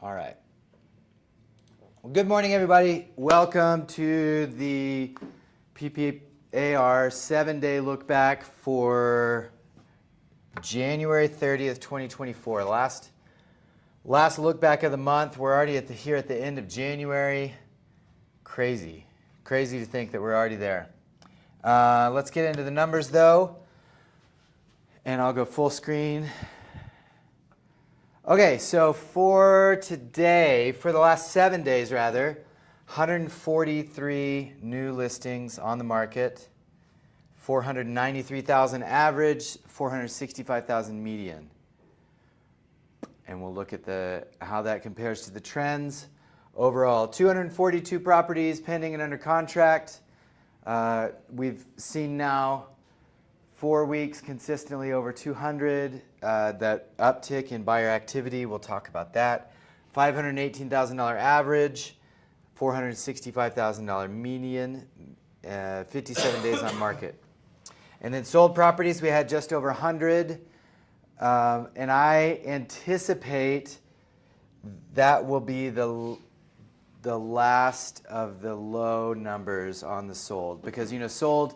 All right. Well, good morning, everybody. Welcome to the PPAR 7-day look back for January 30th, 2024. Last look back of the month. We're already here at the end of January. Crazy to think that we're already there. Let's get into the numbers, though, and I'll go full screen. Okay, so for today, for the last 7 days rather, 143 new listings on the market, 493,000 average, 465,000 median. And we'll look at how that compares to the trends. Overall, 242 properties pending and under contract. We've seen now 4 weeks consistently over 200. That uptick in buyer activity, we'll talk about that. $518,000 average, $465,000 median, 57 days on market. And then sold properties, we had just over 100. And I anticipate that will be the last of the low numbers on the sold, because sold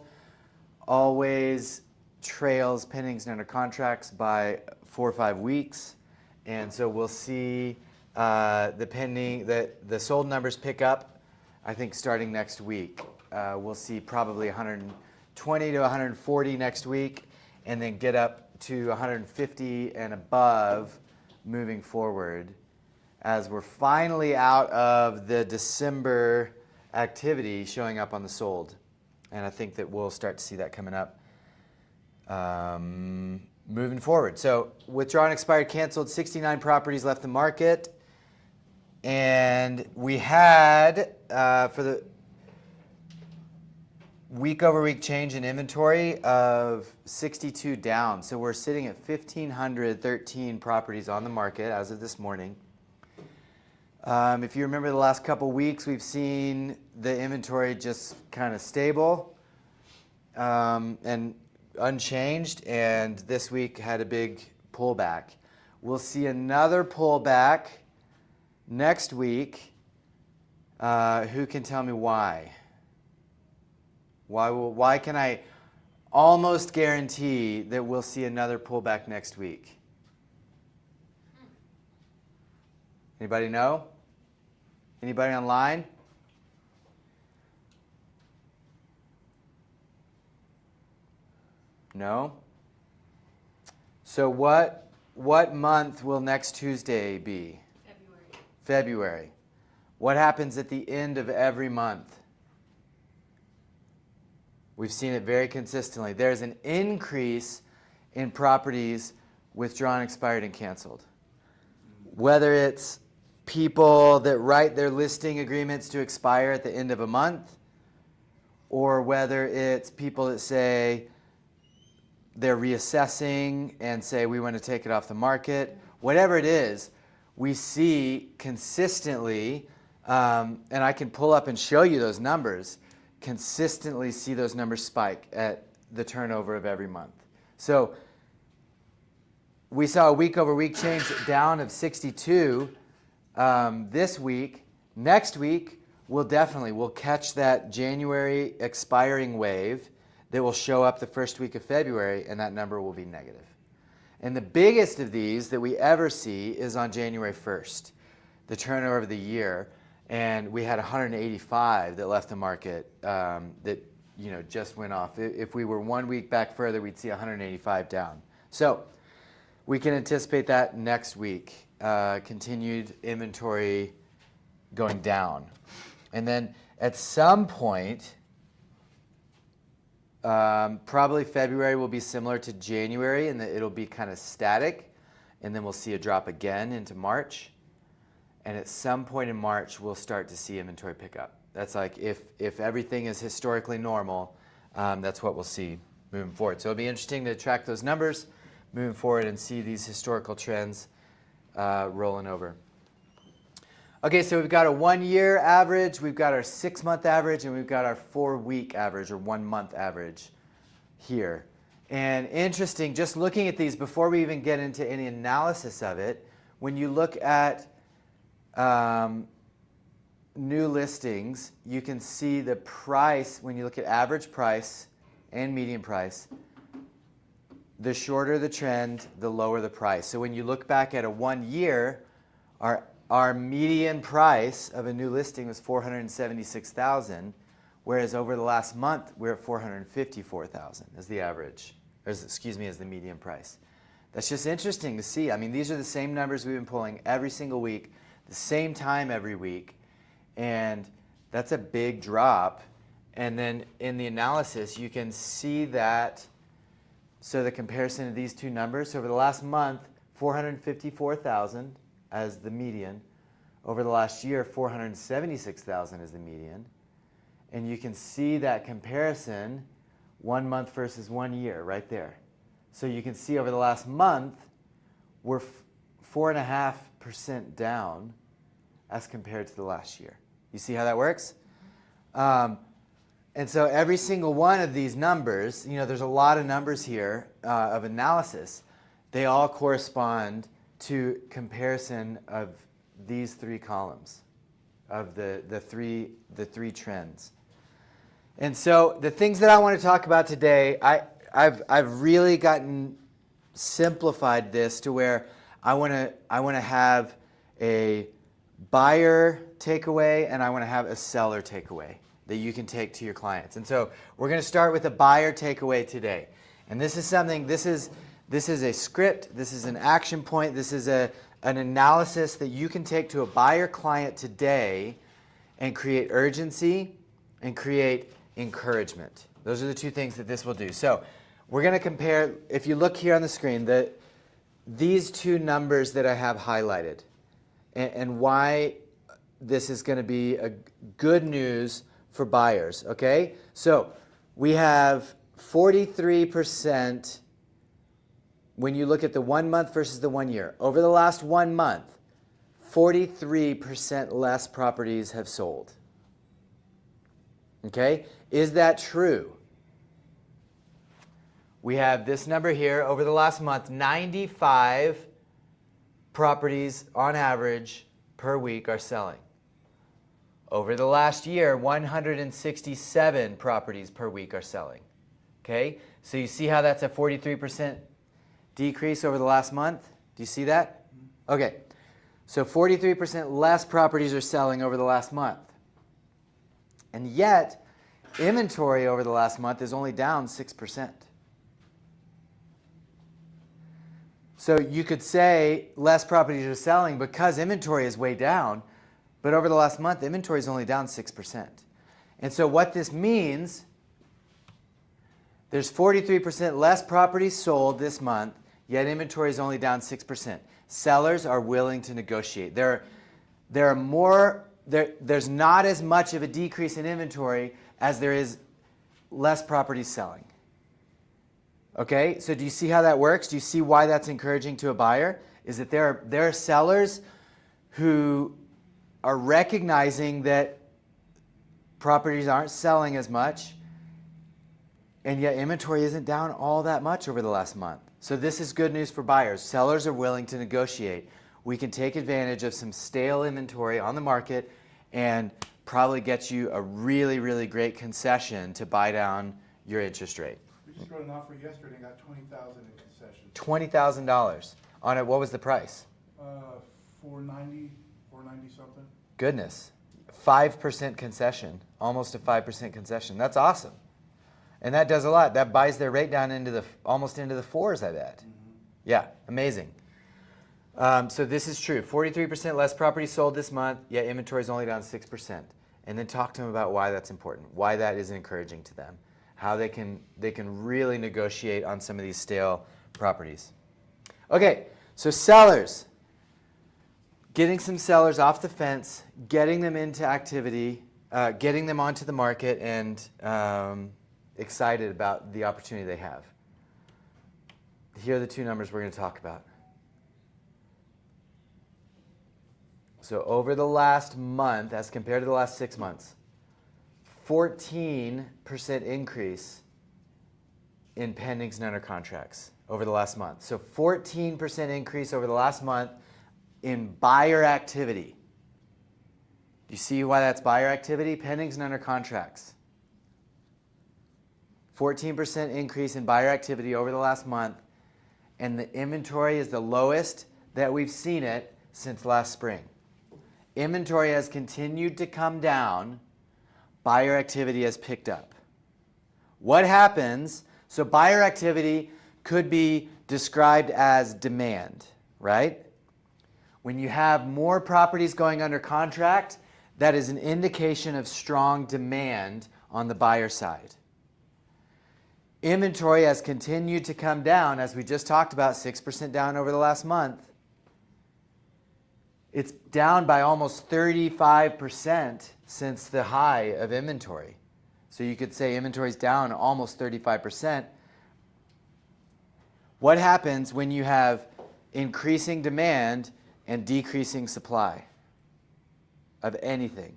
always trails pendings and under contracts by 4 or 5 weeks, and so we'll see the sold numbers pick up. I think starting next week, we'll see probably 120 to 140 next week, and then get up to 150 and above moving forward, as we're finally out of the December activity showing up on the sold. And I think that we'll start to see that coming up moving forward. So withdrawn, expired, canceled, 69 properties left the market. And we had, for the week over week change in inventory of 62 down. So we're sitting at 1,513 properties on the market as of this morning. If you remember the last couple weeks, we've seen the inventory just kind of stable and unchanged, and this week had a big pullback. We'll see another pullback next week. Who can tell me why? Why can I almost guarantee that we'll see another pullback next week? Anybody know? Anybody online? No? So what month will next Tuesday be? February. What happens at the end of every month? We've seen it very consistently. There's an increase in properties withdrawn, expired, and canceled. Whether it's people that write their listing agreements to expire at the end of a month, or whether it's people that say they're reassessing and say we want to take it off the market. Whatever it is, we see consistently, and I can pull up and show you those numbers, consistently see those numbers spike at the turnover of every month. So we saw a week over week change down of 62 this week. Next week, we'll catch that January expiring wave that will show up the first week of February, and that number will be negative. And the biggest of these that we ever see is on January 1st, the turnover of the year, and we had 185 that left the market that just went off. If we were 1 week back further, we'd see 185 down. So we can anticipate that next week, continued inventory going down. And then at some point, probably February will be similar to January, and it'll be kind of static, and then we'll see a drop again into March. And at some point in March, we'll start to see inventory pick up. That's like if everything is historically normal, that's what we'll see moving forward. So it'll be interesting to track those numbers moving forward and see these historical trends rolling over. Okay, so we've got a 1 year average, we've got our 6 month average, and we've got our 4 week average or 1 month average here. And interesting, just looking at these before we even get into any analysis of it, when you look at new listings, you can see the price when you look at average price and median price. The shorter the trend, the lower the price. So when you look back at a 1 year, our median price of a new listing was $476,000, whereas over the last month we're at $454,000 as the average, or as the median price. That's just interesting to see. I mean, these are the same numbers we've been pulling every single week, the same time every week, and that's a big drop. And then in the analysis, you can see that. So the comparison of these two numbers, so over the last month, 454,000 as the median. Over the last year, 476,000 as the median. And you can see that comparison, 1 month versus 1 year, right there. So you can see over the last month, we're 4.5% down as compared to the last year. You see how that works? And so every single one of these numbers, there's a lot of numbers here of analysis. They all correspond to comparison of these three columns of the three trends. And so the things that I want to talk about today, I've really gotten simplified this to where I want to have a buyer takeaway and I want to have a seller takeaway that you can take to your clients. And so we're going to start with a buyer takeaway today. And this is something, this is a script, this is an action point, this is an analysis that you can take to a buyer client today and create urgency and create encouragement. Those are the two things that this will do. So we're going to compare, if you look here on the screen, these two numbers that I have highlighted and why this is going to be a good news for buyers, okay? So we have 43% when you look at the 1 month versus the 1 year. Over the last 1 month, 43% less properties have sold. Okay? Is that true? We have this number here. Over the last month, 95 properties on average per week are selling. Over the last year, 167 properties per week are selling. Okay? So you see how that's a 43% decrease over the last month? Do you see that? Okay. So 43% less properties are selling over the last month. And yet, inventory over the last month is only down 6%. So you could say less properties are selling because inventory is way down, but over the last month, inventory is only down 6%. And so what this means, there's 43% less properties sold this month, yet inventory is only down 6%. Sellers are willing to negotiate. There's not as much of a decrease in inventory as there is less properties selling. Okay, so do you see how that works? Do you see why that's encouraging to a buyer? Is that there are sellers who are recognizing that properties aren't selling as much, and yet inventory isn't down all that much over the last month. So this is good news for buyers. Sellers are willing to negotiate. We can take advantage of some stale inventory on the market and probably get you a really, really great concession to buy down your interest rate. We just wrote an offer yesterday and got $20,000 in concessions. $20,000 on it. What was the price? $490 something. Goodness, 5% concession, almost a 5% concession. That's awesome, and that does a lot. That buys their rate down into almost into the fours, I bet. Mm-hmm. Yeah, amazing. So this is true. 43% less properties sold this month, yet inventory is only down 6%. And then talk to them about why that's important, why that is encouraging to them, how they can really negotiate on some of these stale properties. Okay, so sellers. Getting some sellers off the fence, getting them into activity, getting them onto the market, and excited about the opportunity they have. Here are the two numbers we're going to talk about. So over the last month, as compared to the last 6 months, 14% increase in pendings and under contracts over the last month. So 14% increase over the last month in buyer activity. You see why that's buyer activity? Pendings and under contracts. 14% increase in buyer activity over the last month, and the inventory is the lowest that we've seen it since last spring. Inventory has continued to come down. Buyer activity has picked up. What happens? So buyer activity could be described as demand, right? When you have more properties going under contract, that is an indication of strong demand on the buyer side. Inventory has continued to come down, as we just talked about, 6% down over the last month. It's down by almost 35% since the high of inventory. So you could say inventory is down almost 35%. What happens when you have increasing demand and decreasing supply of anything?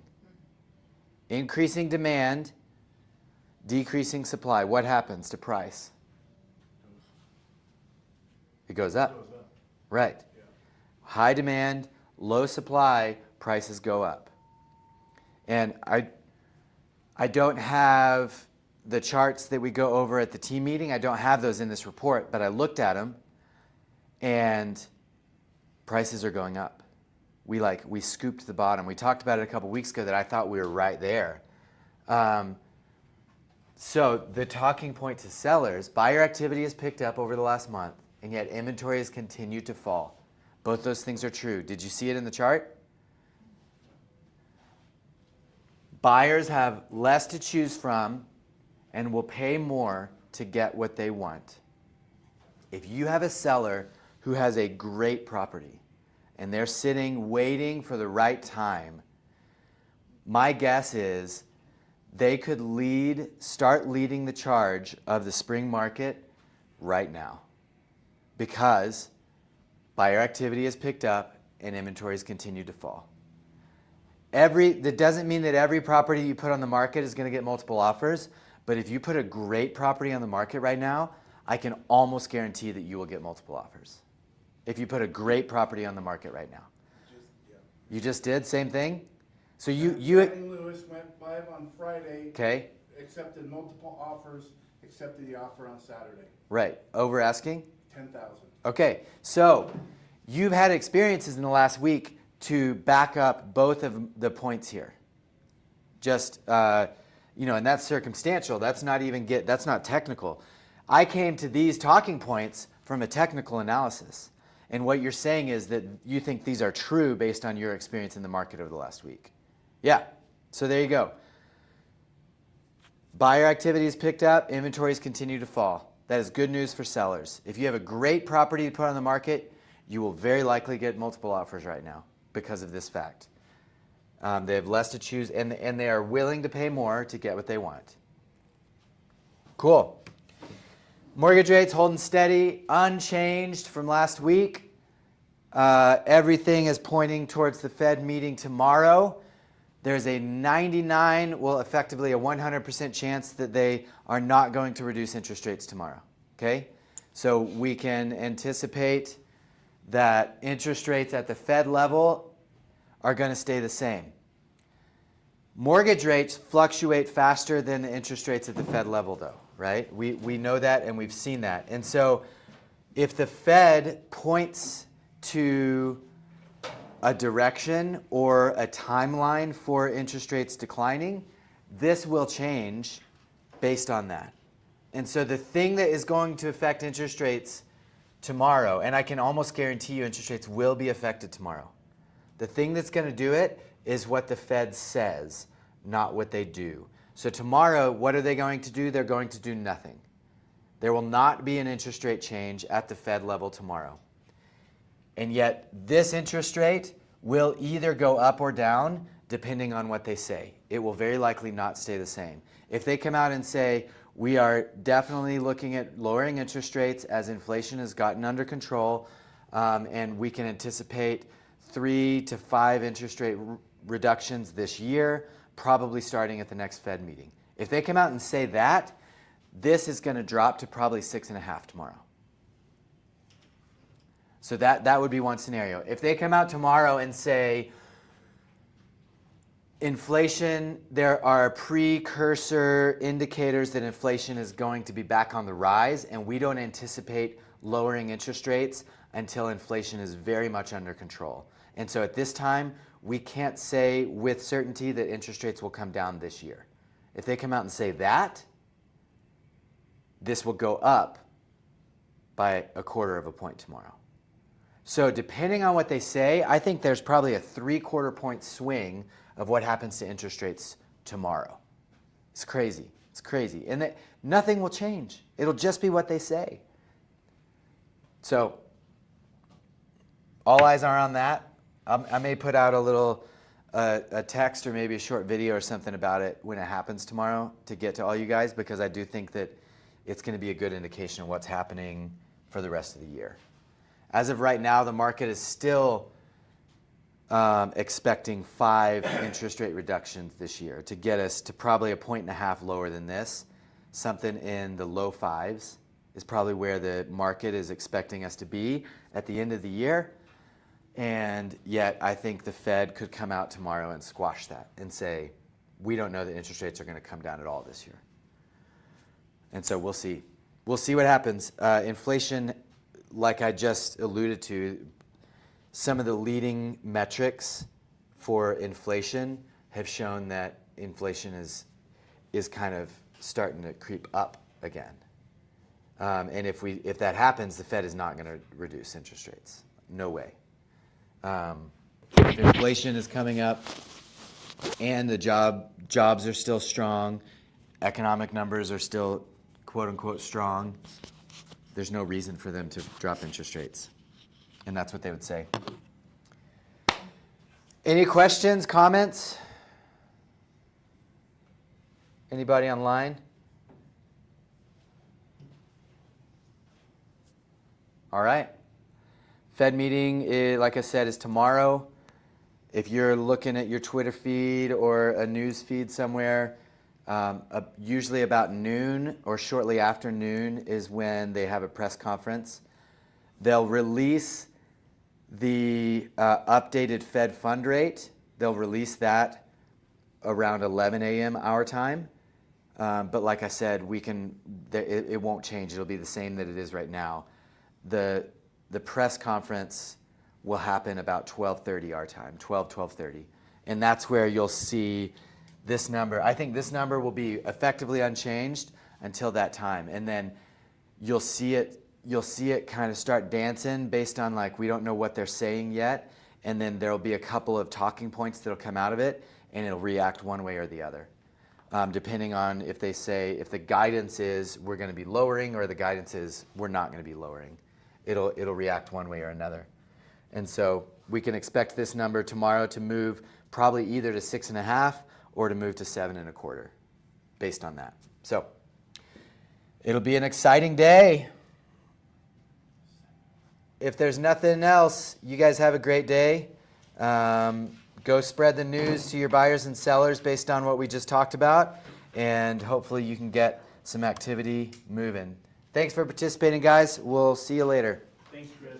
Increasing demand, decreasing supply. What happens to price? It goes up. Right. Yeah. High demand, low supply, prices go up. And I don't have the charts that we go over at the team meeting. I don't have those in this report, but I looked at them, and prices are going up. We scooped the bottom. We talked about it a couple weeks ago that I thought we were right there. So the talking point to sellers, buyer activity has picked up over the last month, and yet inventory has continued to fall. Both those things are true. Did you see it in the chart? Buyers have less to choose from and will pay more to get what they want. If you have a seller who has a great property and they're sitting waiting for the right time, my guess is they could start leading the charge of the spring market right now, because buyer activity has picked up and inventories continue to fall. That doesn't mean that every property you put on the market is going to get multiple offers, but if you put a great property on the market right now, I can almost guarantee that you will get multiple offers. If you put a great property on the market right now. You just did? Same thing? So you Lewis went live on Friday. Okay. Accepted multiple offers, accepted the offer on Saturday. Right. Over asking? 10,000. Okay. So you've had experiences in the last week to back up both of the points here. Just, and that's circumstantial. That's not technical. I came to these talking points from a technical analysis. And what you're saying is that you think these are true based on your experience in the market over the last week. Yeah, so there you go. Buyer activity has picked up, inventories continue to fall. That is good news for sellers. If you have a great property to put on the market, you will very likely get multiple offers right now because of this fact. They have less to choose, and they are willing to pay more to get what they want. Cool. Mortgage rates holding steady, unchanged from last week. Everything is pointing towards the Fed meeting tomorrow. There's a effectively a 100% chance that they are not going to reduce interest rates tomorrow. Okay? So we can anticipate that interest rates at the Fed level are going to stay the same. Mortgage rates fluctuate faster than the interest rates at the Fed level, though, right? We know that, and we've seen that. And so if the Fed points to a direction or a timeline for interest rates declining, this will change based on that. And so the thing that is going to affect interest rates tomorrow, and I can almost guarantee you interest rates will be affected tomorrow. The thing that's going to do it is what the Fed says, not what they do. So tomorrow, what are they going to do? They're going to do nothing. There will not be an interest rate change at the Fed level tomorrow. And yet, this interest rate will either go up or down depending on what they say. It will very likely not stay the same. If they come out and say, we are definitely looking at lowering interest rates as inflation has gotten under control, and we can anticipate 3 to 5 interest rate reductions this year, probably starting at the next Fed meeting. If they come out and say that, this is going to drop to probably 6.5 tomorrow. So that would be one scenario. If they come out tomorrow and say, Inflation, there are precursor indicators that inflation is going to be back on the rise, and we don't anticipate lowering interest rates until inflation is very much under control. And so at this time, we can't say with certainty that interest rates will come down this year. If they come out and say that, this will go up by 1/4 of a point tomorrow. So depending on what they say, I think there's probably a 3/4 point swing of what happens to interest rates tomorrow. It's crazy. It's crazy. And that nothing will change. It'll just be what they say. So all eyes are on that. I may put out a little a text or maybe a short video or something about it when it happens tomorrow to get to all you guys, because I do think that it's going to be a good indication of what's happening for the rest of the year. As of right now, the market is still expecting 5 interest rate reductions this year to get us to probably 1.5 points lower than this. Something in the low 5s is probably where the market is expecting us to be at the end of the year. And yet I think the Fed could come out tomorrow and squash that and say, we don't know that interest rates are going to come down at all this year. And so we'll see. We'll see what happens. Inflation, like I just alluded to, some of the leading metrics for inflation have shown that inflation is kind of starting to creep up again. And if that happens, the Fed is not going to reduce interest rates. No way. If inflation is coming up and the jobs are still strong, economic numbers are still quote unquote strong, there's no reason for them to drop interest rates. And that's what they would say. Any questions, comments? Anybody online? All right. Fed meeting, like I said, is tomorrow. If you're looking at your Twitter feed or a news feed somewhere, usually about noon or shortly after noon is when they have a press conference. They'll release the updated Fed fund rate. They'll release that around 11 a.m. our time. But like I said, it won't change. It'll be the same that it is right now. The press conference will happen about 12:30 our time, 12:30. And that's where you'll see this number. I think this number will be effectively unchanged until that time. And then you'll see it kind of start dancing based on, like, we don't know what they're saying yet. And then there'll be a couple of talking points that'll come out of it, and it'll react one way or the other. Depending on if the guidance is we're going to be lowering or the guidance is we're not going to be lowering. It'll react one way or another. And so we can expect this number tomorrow to move probably either to 6.5 or to move to 7.25 based on that. So it'll be an exciting day. If there's nothing else, you guys have a great day. Go spread the news to your buyers and sellers based on what we just talked about, and hopefully you can get some activity moving. Thanks for participating, guys. We'll see you later. Thanks, Chris.